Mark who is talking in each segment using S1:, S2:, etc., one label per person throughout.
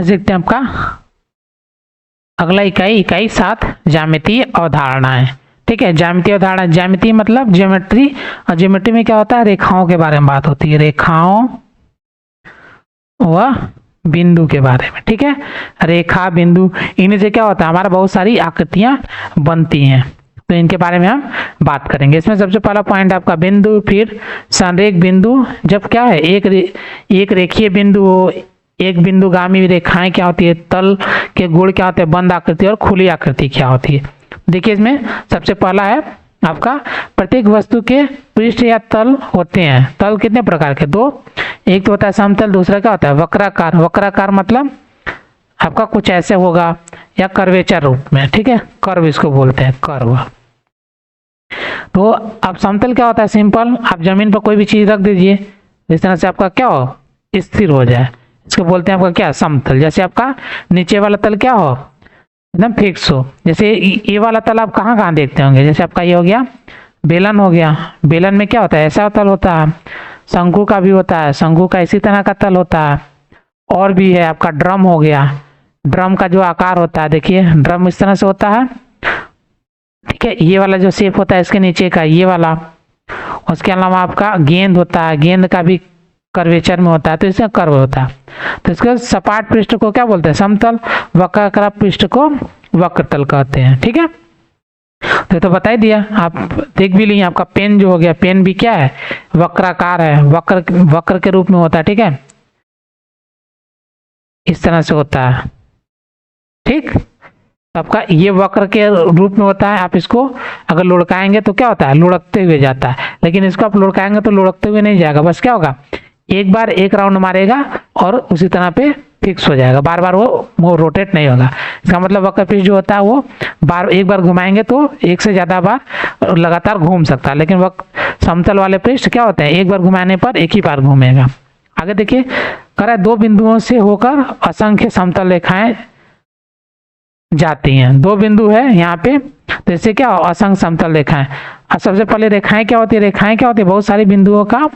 S1: देखते हैं आपका अगला इकाई 7 ज्यामितीय अवधारणाएं। ठीक है, ज्यामितीय अवधारणा, ज्यामितीय मतलब ज्योमेट्री, और ज्योमेट्री में क्या होता है, रेखाओं के बारे में बात होती है, रेखाओं व बिंदु के बारे में। ठीक है, रेखा बिंदु, इन्हीं से क्या होता है, हमारा बहुत सारी आकृतियां बनती हैं, तो इनके बारे में हम बात करेंगे। इसमें सबसे पहला पॉइंट आपका बिंदु, फिर संरेख बिंदु, जब क्या है एक रेखीय बिंदु हो, एक बिंदुगामी रेखाएं क्या होती है, तल के गुण क्या होते हैं, बंद आकृति और खुली आकृति क्या होती है। देखिए इसमें सबसे पहला है आपका प्रत्येक वस्तु के पृष्ठ या तल होते हैं। तल कितने प्रकार के, 2, एक तो होता है समतल, दूसरा क्या होता है वक्राकार। वक्राकार मतलब आपका कुछ ऐसे होगा या कर्वेचर रूप में। ठीक है, कर्व इसको बोलते हैं, कर्व। तो अब समतल क्या होता है, सिंपल, आप जमीन पर कोई भी चीज रख दीजिए, इस तरह से आपका क्या हो, स्थिर हो जाए, इसको बोलते हैं आपका क्या, समतल। जैसे आपका नीचे वाला तल क्या हो, एकदम फिक्स हो। जैसे ये वाला तल आप कहाँ कहाँ देखते होंगे, जैसे आपका ये हो गया बेलन हो गया, बेलन में क्या होता है, ऐसा तल होता है। शंकु का भी होता है, शंकु का इसी तरह का तल होता है। और भी है आपका ड्रम हो गया, ड्रम का जो आकार होता है, देखिए ड्रम इस तरह से होता है। ठीक है, ये वाला जो शेप होता है इसके नीचे का, ये वाला। उसके अलावा आपका गेंद होता है, गेंद का भी कर्वेचर में होता है, तो इसमें कर्व होता है। तो इसके सपाट पृष्ठ को क्या बोलते हैं, समतल। वक्राकार पृष्ठ को वक्रतल कहते हैं। ठीक है, तो बता ही दिया, आप देख भी लिए। आपका पेन जो हो गया, पेन भी क्या है, वक्राकार है, वक्र के रूप में होता है। ठीक है, इस तरह से होता है। ठीक, आपका ये वक्र के रूप में होता है। आप इसको अगर लुढ़काएंगे तो क्या होता है, लुढ़कते हुए जाता है, लेकिन इसको आप लुढ़काएंगे तो लुढ़कते हुए नहीं जाएगा, बस क्या होगा, एक बार एक राउंड मारेगा और उसी तरह पे फिक्स हो जाएगा, बार बार वो रोटेट नहीं होगा। इसका मतलब वक्र पृष्ठ जो होता है वो एक बार घुमाएंगे तो एक से ज्यादा बार लगातार घूम सकता है, लेकिन समतल वाले पृष्ठ क्या होते हैं, एक बार घुमाने पर एक ही बार घूमेगा। आगे देखिए, करा 2 बिंदुओं से होकर असंख्य समतल रेखाएं जाती हैं। 2 बिंदु है यहाँ पे, तो इससे क्या असंख्य समतल रेखाएं। अब सबसे पहले रेखाएं क्या होती है, रेखाएं क्या होती है, बहुत सारी बिंदुओं का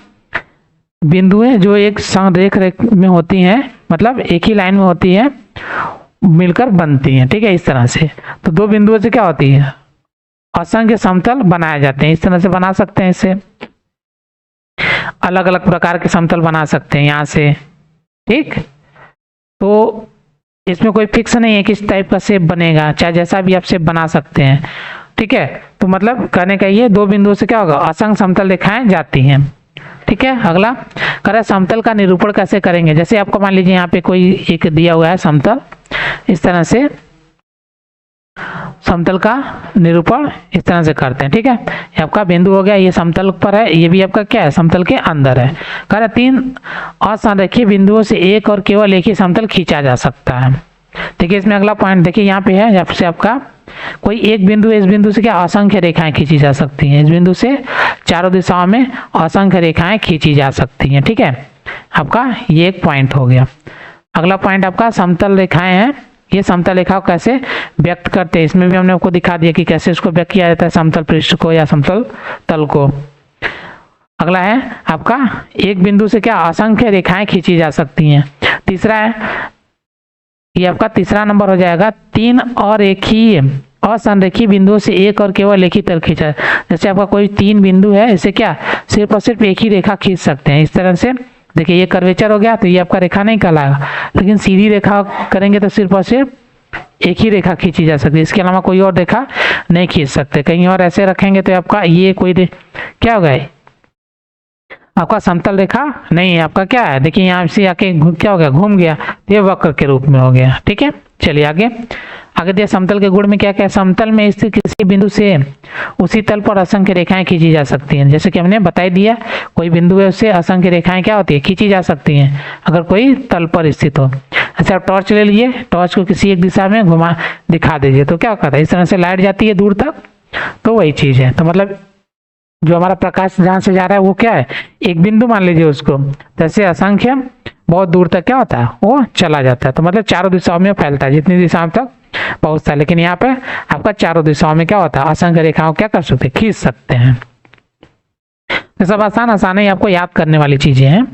S1: बिंदुएं जो एक संरेख में होती हैं, मतलब एक ही लाइन में होती है, मिलकर बनती हैं। ठीक है, इस तरह से। तो 2 बिंदुओं से क्या होती है, असंख्य समतल बनाए जाते हैं। इस तरह से बना सकते हैं, इससे अलग अलग प्रकार के समतल बना सकते हैं यहाँ से। ठीक, तो इसमें कोई फिक्स नहीं है किस टाइप का शेप बनेगा, चाहे जैसा भी आप शेप बना सकते हैं। ठीक है, तो मतलब कहने का ये 2 बिंदुओं से क्या होगा, असंख्य समतल रेखाएं जाती हैं। ठीक है, अगला करें समतल का निरूपण कैसे करेंगे। जैसे आपको मान लीजिए यहाँ पे कोई एक दिया हुआ है समतल, इस तरह से समतल का निरूपण इस तरह से करते हैं। ठीक है, ये आपका बिंदु हो गया, ये समतल पर है, ये भी आपका क्या है, समतल के अंदर है। कह रहे 3 असंरेखीय बिंदुओं से एक और केवल एक ही समतल खींचा जा सकता है। देखिए इसमें अगला पॉइंट देखिए, यहाँ पे है, जब से आपका कोई एक बिंदु है, इस बिंदु से क्या असंख्य रेखाएं खींची जा सकती हैं। इस बिंदु से चारों दिशाओं में असंख्य रेखाएं खींची जा सकती हैं। ठीक है, आपका ये एक पॉइंट हो गया। अगला पॉइंट आपका समतल रेखाएं हैं, ये समतल रेखा को कैसे व्यक्त करते हैं, इसमें भी हमने आपको दिखा दिया कि कैसे इसको व्यक्त किया जाता है, समतल पृष्ठ को या समतल तल को। अगला है आपका एक बिंदु से क्या असंख्य रेखाएं खींची जा सकती हैं। तीसरा है, ये आपका तीसरा नंबर हो जाएगा, 3 और एक ही असंरेखीय बिंदुओं से एक और केवल एक ही तल खींचा। जैसे आपका कोई 3 बिंदु है, इसे क्या सिर्फ और सिर्फ एक ही रेखा खींच सकते हैं। इस तरह से देखिए ये कर्वेचर हो गया, तो ये आपका रेखा नहीं कहलाएगा, लेकिन सीधी रेखा करेंगे तो सिर्फ और सिर्फ एक ही रेखा खींची जा सकती है, इसके अलावा कोई और रेखा नहीं खींच सकते। कहीं और ऐसे रखेंगे तो आपका ये कोई क्या होगा, आपका समतल रेखा नहीं है, आपका क्या है, देखिए यहाँ से आके क्या हो गया, घूम गया, तो ये वक्र के रूप में हो गया। ठीक है, चलिए आगे दिया समतल के गुण में क्या क्या, समतल में स्थित किसी बिंदु से उसी तल पर असंख्य रेखाएं खींची जा सकती हैं। जैसे कि हमने बता दिया, कोई बिंदु है उससे असंख्य रेखाएं क्या होती है, खींची जा सकती हैं, अगर कोई तल पर स्थित हो। अच्छा, आप टॉर्च ले लीजिए, टॉर्च को किसी एक दिशा में घुमा दिखा दीजिए, तो क्या होता है, इस तरह से लाइट जाती है दूर तक, तो वही चीज है। तो मतलब जो हमारा प्रकाश जहां से जा रहा है वो क्या है, एक बिंदु मान लीजिए उसको, जैसे असंख्य बहुत दूर तक क्या होता है, वो चला जाता है। तो मतलब चारों दिशाओं में फैलता है, जितनी दिशाओं तक पहुंचता है। लेकिन यहाँ पे आपका चारों दिशाओं में क्या होता है, असंख्य रेखाओं क्या कर सकते हैं, खींच सकते हैं। तो सब आसान ही आपको याद करने वाली चीजें हैं।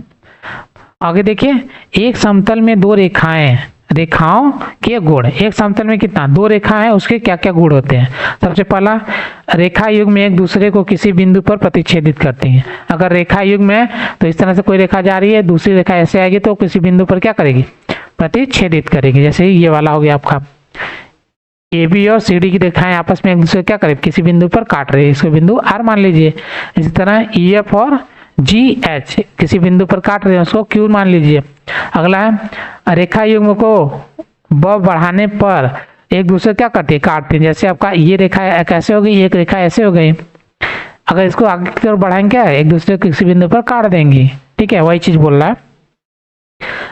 S1: आगे देखिए, एक समतल में 2 रेखाएं रेखाओं के गुण। एक समतल में कितना, दो रेखा है, उसके क्या क्या गुण होते हैं। सबसे पहला, रेखा युग्म में एक दूसरे को किसी बिंदु पर प्रतिच्छेदित करती हैं। अगर रेखा युग्म में तो इस तरह से कोई रेखा जा रही है, दूसरी रेखा ऐसे आएगी तो किसी बिंदु पर क्या करेगी, प्रतिच्छेदित करेगी। जैसे ये वाला हो गया आपका, ए बी और सी डी की रेखाएं आपस में एक दूसरे क्या करें, किसी बिंदु पर काट रही है, इसको बिंदु आर मान लीजिए। इसी तरह ई एफ और जी एच किसी बिंदु पर काट रहे हैं, उसको क्यू मान लीजिए। अगला है, रेखा युग्म को ब बढ़ाने पर एक दूसरे क्या करती है, काटती है। जैसे आपका ये रेखा कैसे हो गई, एक रेखा ऐसे हो गई, अगर इसको आगे की तरफ बढ़ाएंगे क्या, एक दूसरे को किसी बिंदु पर काट देंगी। ठीक है, वही चीज बोल रहा है।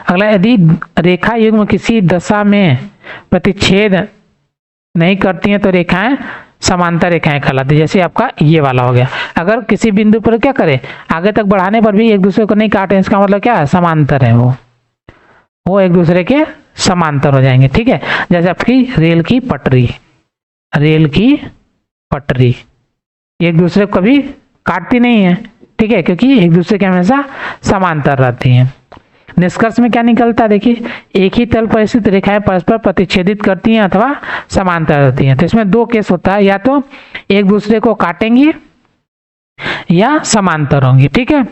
S1: अगला, यदि रेखा युग्म किसी दशा में प्रतिच्छेद नहीं करती हैं तो रेखाएं समांतर रेखाएं कहलाती है। जैसे आपका ये वाला हो गया, अगर किसी बिंदु पर क्या करे, आगे तक बढ़ाने पर भी एक दूसरे को नहीं काटे, इसका मतलब क्या है, समांतर है, वो एक दूसरे के समांतर हो जाएंगे। ठीक है, जैसे आपकी रेल की पटरी, रेल की पटरी एक दूसरे को कभी काटती नहीं है। ठीक है, क्योंकि एक दूसरे के हमेशा समांतर रहती हैं। निष्कर्ष में क्या निकलता है, देखिए, एक ही तल पर स्थित रेखाएं परस्पर प्रतिच्छेदित करती हैं अथवा समांतर रहती हैं। तो इसमें दो केस होता है, या तो एक दूसरे को काटेंगी या समांतर होंगी। ठीक है,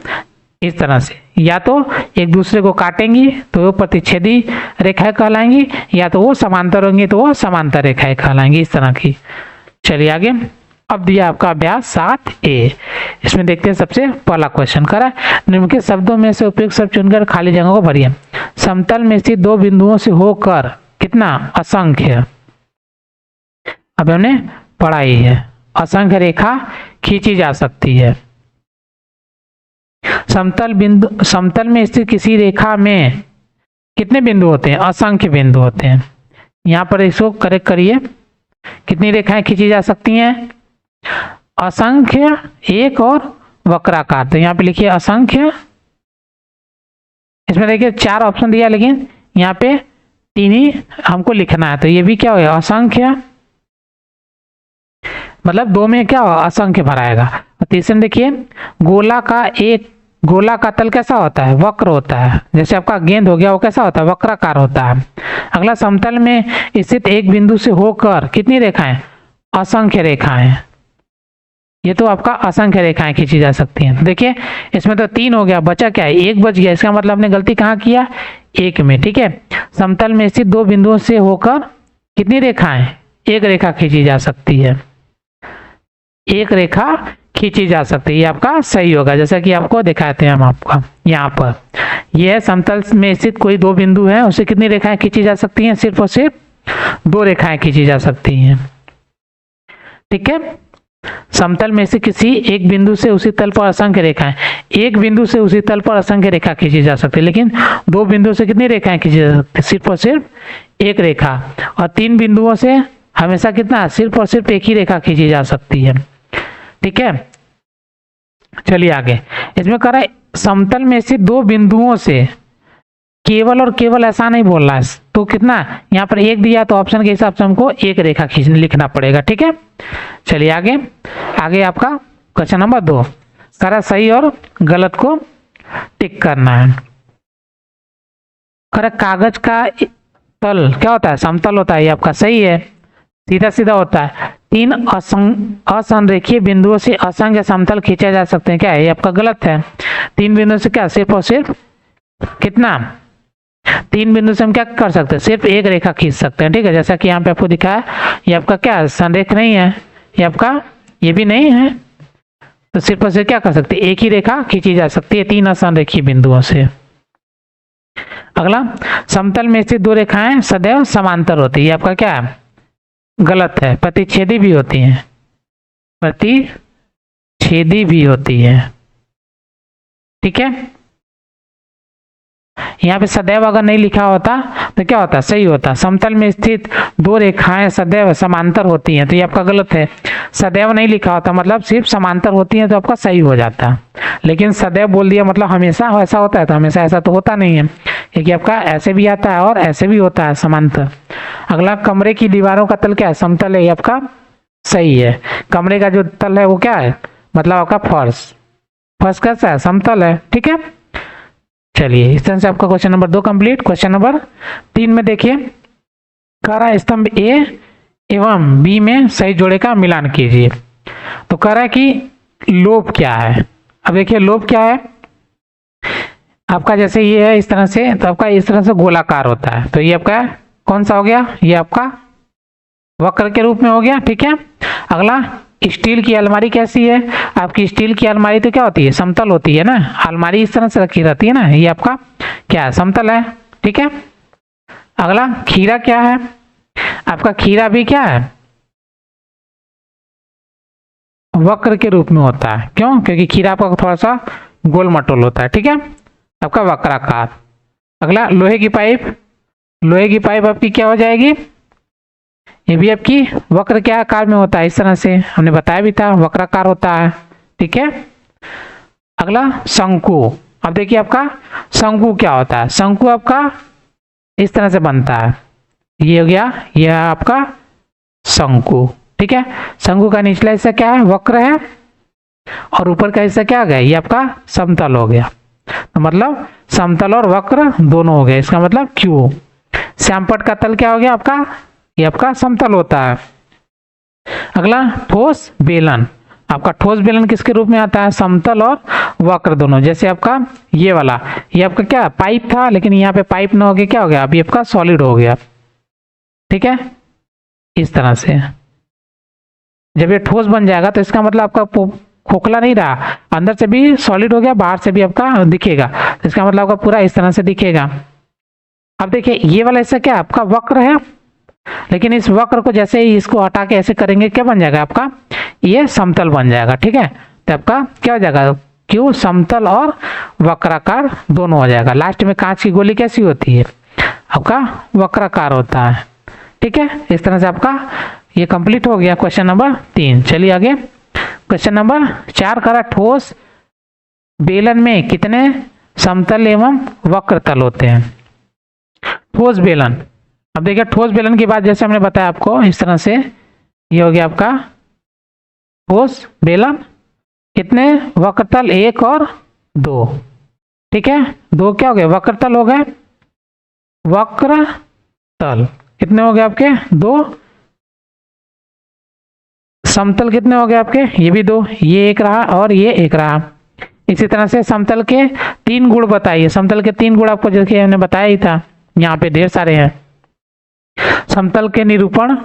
S1: इस तरह से या तो एक दूसरे को काटेंगी तो वो प्रतिच्छेदी रेखाएं कहलाएंगी, या तो वो समांतर होंगी तो वो समांतर रेखाएं कहलाएंगी, इस तरह की। चलिए आगे, अब दिया आपका अभ्यास 7A। इसमें देखते हैं सबसे पहला क्वेश्चन करा, निम्नलिखित शब्दों में से उपयुक्त शब्द चुनकर खाली जगह को भरिए। समतल में स्थित दो बिंदुओं से होकर कितना, असंख्य, अब हमने पढ़ाई है, असंख्य रेखा खींची जा सकती है। समतल में स्थित किसी रेखा में कितने बिंदु होते हैं, असंख्य बिंदु होते हैं। यहाँ पर इसको करेक्ट करिए, कितनी रेखाएं खींची जा सकती हैं, असंख्य, एक और वक्राकार। तो यहाँ पे लिखिए असंख्य, इसमें देखिए 4 ऑप्शन दिया, लेकिन यहाँ पे 3 ही हमको लिखना है, तो ये भी क्या होगा, असंख्य, मतलब 2 में क्या होगा, असंख्य भराएगा। और तीसरे में देखिए, गोला का तल कैसा होता है, वक्र होता है। जैसे आपका गेंद हो गया, वो कैसा होता है, वक्राकार होता है। अगला, समतल में स्थित एक बिंदु से होकर कितनी रेखाएं, असंख्य रेखाएं, ये तो आपका असंख्य रेखाएं खींची जा सकती हैं। देखिए, इसमें तो 3 हो गया, बचा क्या है, 1 बच गया। इसका मतलब आपने गलती कहाँ किया, 1 में। ठीक है, समतल में स्थित 2 बिंदुओं से होकर कितनी रेखाएं, एक रेखा खींची जा सकती है, एक रेखा खींची जा सकती है, ये आपका सही होगा। जैसा कि आपको दिखाते हैं हम आपका यहाँ पर, यह है समतल में स्थित कोई 2 बिंदु है, उससे कितनी रेखाएं खींची जा सकती हैं, सिर्फ और सिर्फ 2 रेखाएं खींची जा सकती हैं। ठीक है, समतल में से किसी एक बिंदु से उसी तल पर असंख्य रेखाएं, एक बिंदु से उसी तल पर असंख्य रेखा खींची जा सकती है, लेकिन 2 बिंदु से कितनी रेखाएं खींची जा सकती है, सिर्फ और सिर्फ एक रेखा। और 3 बिंदुओं से हमेशा कितना, सिर्फ और सिर्फ एक ही रेखा खींची जा सकती है। ठीक है, चलिए आगे, इसमें कह रहा है समतल में से 2 बिंदुओं से केवल और केवल, ऐसा नहीं बोल रहा है, तो कितना, यहाँ पर 1 दिया तो ऑप्शन के हिसाब से हमको एक रेखा खींचने लिखना पड़ेगा। ठीक है, चलिए आगे आपका क्वेश्चन नंबर 2 कह रहा सही और गलत को टिक करना है। कह रहा कागज का तल क्या होता है, समतल होता है, ये आपका सही है, सीधा सीधा होता है। 3 असंरेखीय बिंदुओं से असंख्य समतल खींचे जा सकते हैं, क्या है, ये आपका गलत है। 3 बिंदुओं से क्या, सिर्फ और सिर्फ कितना, 3 बिंदु से हम क्या कर सकते हैं, सिर्फ एक रेखा खींच सकते हैं। ठीक है, जैसा कि यहाँ पे आपको दिखाया, ये आपका क्या संरेख नहीं है, ये आपका ये भी नहीं है, तो सिर्फ और सिर्फ क्या कर सकते हैं, एक ही रेखा खींची जा सकती है 3 असंरेखीय बिंदुओं से। अगला, समतल में स्थित 2 रेखाएं सदैव समांतर होती है, ये आपका क्या है, गलत है, प्रतिच्छेदी भी होती हैं, प्रतिच्छेदी भी होती है। ठीक है, यहाँ पे सदैव अगर नहीं लिखा होता तो क्या होता, सही होता। समतल में स्थित 2 रेखाएं सदैव समांतर होती हैं, तो ये आपका गलत है। सदैव नहीं लिखा होता, मतलब सिर्फ समांतर होती हैं, तो आपका सही हो जाता। लेकिन सदैव बोल दिया मतलब हमेशा ऐसा होता है, तो हमेशा ऐसा तो होता नहीं है, क्योंकि आपका ऐसे भी आता है और ऐसे भी होता है समांतर। अगला, कमरे की दीवारों का तल क्या है, समतल है, ये आपका सही है। कमरे का जो तल है वो क्या है, मतलब आपका फर्श कैसा है, समतल है। ठीक है, चलिए इस तरह से आपका question number 2 complete. Question number 3 में देखिए, कह रहा है स्तंभ ए एवं बी में सही जोड़े का मिलान कीजिए। तो कह रहा है कि लोभ क्या है। अब देखिए लोभ क्या है, आपका जैसे ये है इस तरह से, तो आपका इस तरह से गोलाकार होता है, तो ये आपका कौन सा हो गया, ये आपका वक्र के रूप में हो गया। ठीक है, अगला स्टील की अलमारी कैसी है, आपकी स्टील की अलमारी तो क्या होती है, समतल होती है ना, अलमारी इस तरह से रखी रहती है ना, ये आपका क्या है, समतल है। ठीक है, अगला खीरा क्या है, आपका खीरा भी क्या है, वक्र के रूप में होता है। क्यों, क्योंकि खीरा आपका थोड़ा सा गोल मटोल होता है। ठीक है, आपका वक्राकार। अगला लोहे की पाइप, लोहे की पाइप आपकी क्या हो जाएगी, ये भी आपकी वक्र के आकार में होता है, इस तरह से हमने बताया भी था, वक्राकार होता है। ठीक है, अगला शंकु। अब देखिए आपका शंकु क्या होता है, शंकु आपका इस तरह से बनता है, ये हो गया, यह आपका शंकु। ठीक है, शंकु का निचला हिस्सा क्या है, वक्र है, और ऊपर का हिस्सा क्या हो गया, ये आपका समतल हो गया। तो मतलब समतल और वक्र दोनों हो गए, इसका मतलब क्यू। श्यामपट्ट का तल क्या हो गया आपका, ये आपका समतल होता है। अगला ठोस बेलन, आपका ठोस बेलन किसके रूप में आता है, समतल और वक्र दोनों। जैसे आपका ये वाला, ये आपका क्या पाइप था, लेकिन यहाँ पे पाइप ना हो गया, क्या हो गया, अभी आपका सॉलिड हो गया। ठीक है, इस तरह से जब ये ठोस बन जाएगा तो इसका मतलब आपका खोखला नहीं रहा, अंदर से भी सॉलिड हो गया, बाहर से भी आपका दिखेगा, तो इसका मतलब आपका पूरा इस तरह से दिखेगा। अब देखिए ये वाला हिस्सा क्या आपका वक्र है, लेकिन इस वक्र को जैसे ही इसको हटा के ऐसे करेंगे, क्या बन जाएगा आपका, ये समतल बन जाएगा। ठीक है, तो आपका क्या हो जाएगा, क्यों समतल और वक्राकार दोनों हो जाएगा। लास्ट में कांच की गोली कैसी होती है, आपका वक्राकार होता है। ठीक है, इस तरह से आपका ये कंप्लीट हो गया क्वेश्चन नंबर 3। चलिए आगे क्वेश्चन नंबर 4 करा, ठोस बेलन में कितने समतल एवं वक्र तल होते हैं। ठोस बेलन, अब देखिए ठोस बेलन की बात जैसे हमने बताया आपको, इस तरह से ये हो गया आपका ठोस बेलन, कितने वक्रतल, 1 और 2। ठीक है, 2 क्या हो गए, वक्रतल हो गए, वक्र तल कितने हो गए आपके, 2। समतल कितने हो गए आपके, ये भी 2, ये 1 रहा और ये 1 रहा। इसी तरह से समतल के 3 गुण बताइए, समतल के 3 गुण आपको जैसे हमने बताया ही था, यहाँ पे ढेर सारे हैं। समतल के निरूपण,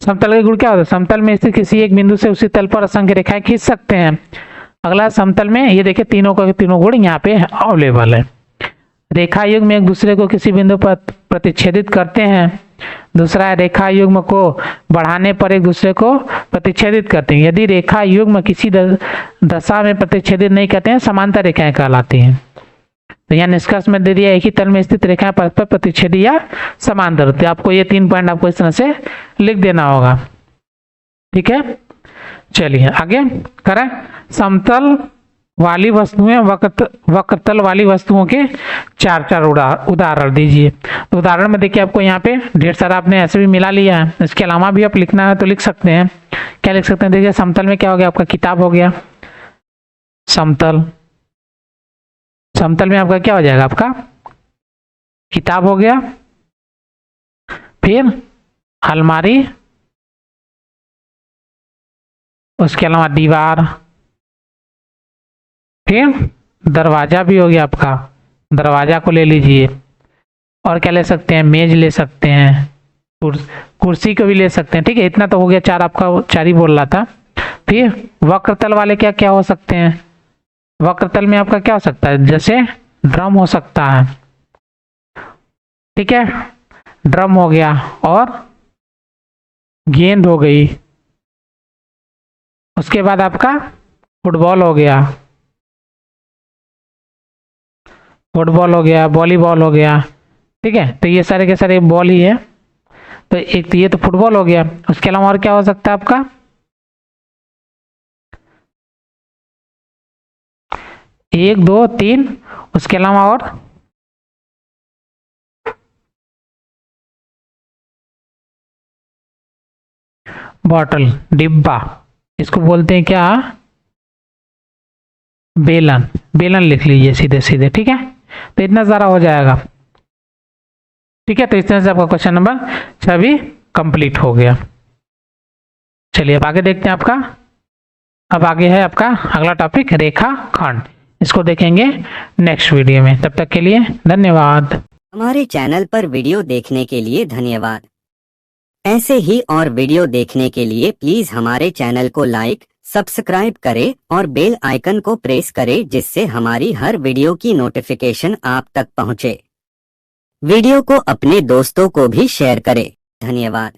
S1: समतल के गुण क्या होता है, समतल में स्थित किसी एक बिंदु से उसी तल पर असंख्य रेखाएं खींच सकते हैं। अगला समतल में ये देखिए तीनों का तीनों गुण यहाँ पे अवेलेबल है। रेखा युग्म में एक दूसरे को किसी बिंदु पर प्रतिच्छेदित करते हैं। दूसरा है रेखा युग्म को बढ़ाने पर एक दूसरे को प्रतिच्छेदित करते हैं। यदि रेखा युग्म किसी दशा में प्रतिच्छेदित नहीं करते हैं, समांतर रेखाएं कहलाती हैं। तो यहाँ निष्कर्ष में दे दिया, एक ही तल में स्थित रेखाएं परस्पर प्रतिच्छेदी या समांतर होती है। आपको ये 3 पॉइंट आपको इस तरह से लिख देना होगा। ठीक है, चलिए आगे करें। समतल वाली वस्तुएं वक्रतल वाली वस्तुओं के 4 उदाहरण दीजिए। तो उदाहरण में देखिए आपको यहाँ पे ढेर सारा आपने ऐसे भी मिला लिया है, इसके अलावा भी आप लिखना है तो लिख सकते हैं। क्या लिख सकते हैं, देखिए समतल में क्या हो गया आपका, किताब हो गया समतल, समतल में आपका क्या हो जाएगा, आपका किताब हो गया। फिर अलमारी, उसके अलावा दीवार, फिर दरवाजा भी हो गया आपका, दरवाजा को ले लीजिए। और क्या ले सकते हैं, मेज ले सकते हैं, कुर्सी को भी ले सकते हैं। ठीक है, इतना तो हो गया, 4 आपका 4 ही बोल रहा था। फिर वक्रतल वाले क्या क्या हो सकते हैं, वक्रतल में आपका क्या हो सकता है, जैसे ड्रम हो सकता है। ठीक है, ड्रम हो गया, और गेंद हो गई। उसके बाद आपका फुटबॉल हो गया, फुटबॉल हो गया, वॉलीबॉल हो गया। ठीक है, तो ये सारे के सारे बॉल ही है, तो एक तो ये तो फुटबॉल हो गया। उसके अलावा और क्या हो सकता है आपका, 1 2 3, उसके अलावा और बॉटल, डिब्बा, इसको बोलते हैं क्या, बेलन, बेलन लिख लीजिए सीधे सीधे, ठीक है। तो इतना सारा हो जाएगा, ठीक है। तो इस तरह से आपका क्वेश्चन नंबर 6 भी कंप्लीट हो गया। चलिए अब आगे देखते हैं आपका। अब आगे है आपका अगला टॉपिक रेखाखंड, इसको देखेंगे नेक्स्ट वीडियो में। तब तक के लिए धन्यवाद।
S2: हमारे चैनल पर वीडियो देखने के लिए धन्यवाद। ऐसे ही और वीडियो देखने के लिए प्लीज हमारे चैनल को लाइक, सब्सक्राइब करें और बेल आइकन को प्रेस करें, जिससे हमारी हर वीडियो की नोटिफिकेशन आप तक पहुंचे। वीडियो को अपने दोस्तों को भी शेयर करें। धन्यवाद।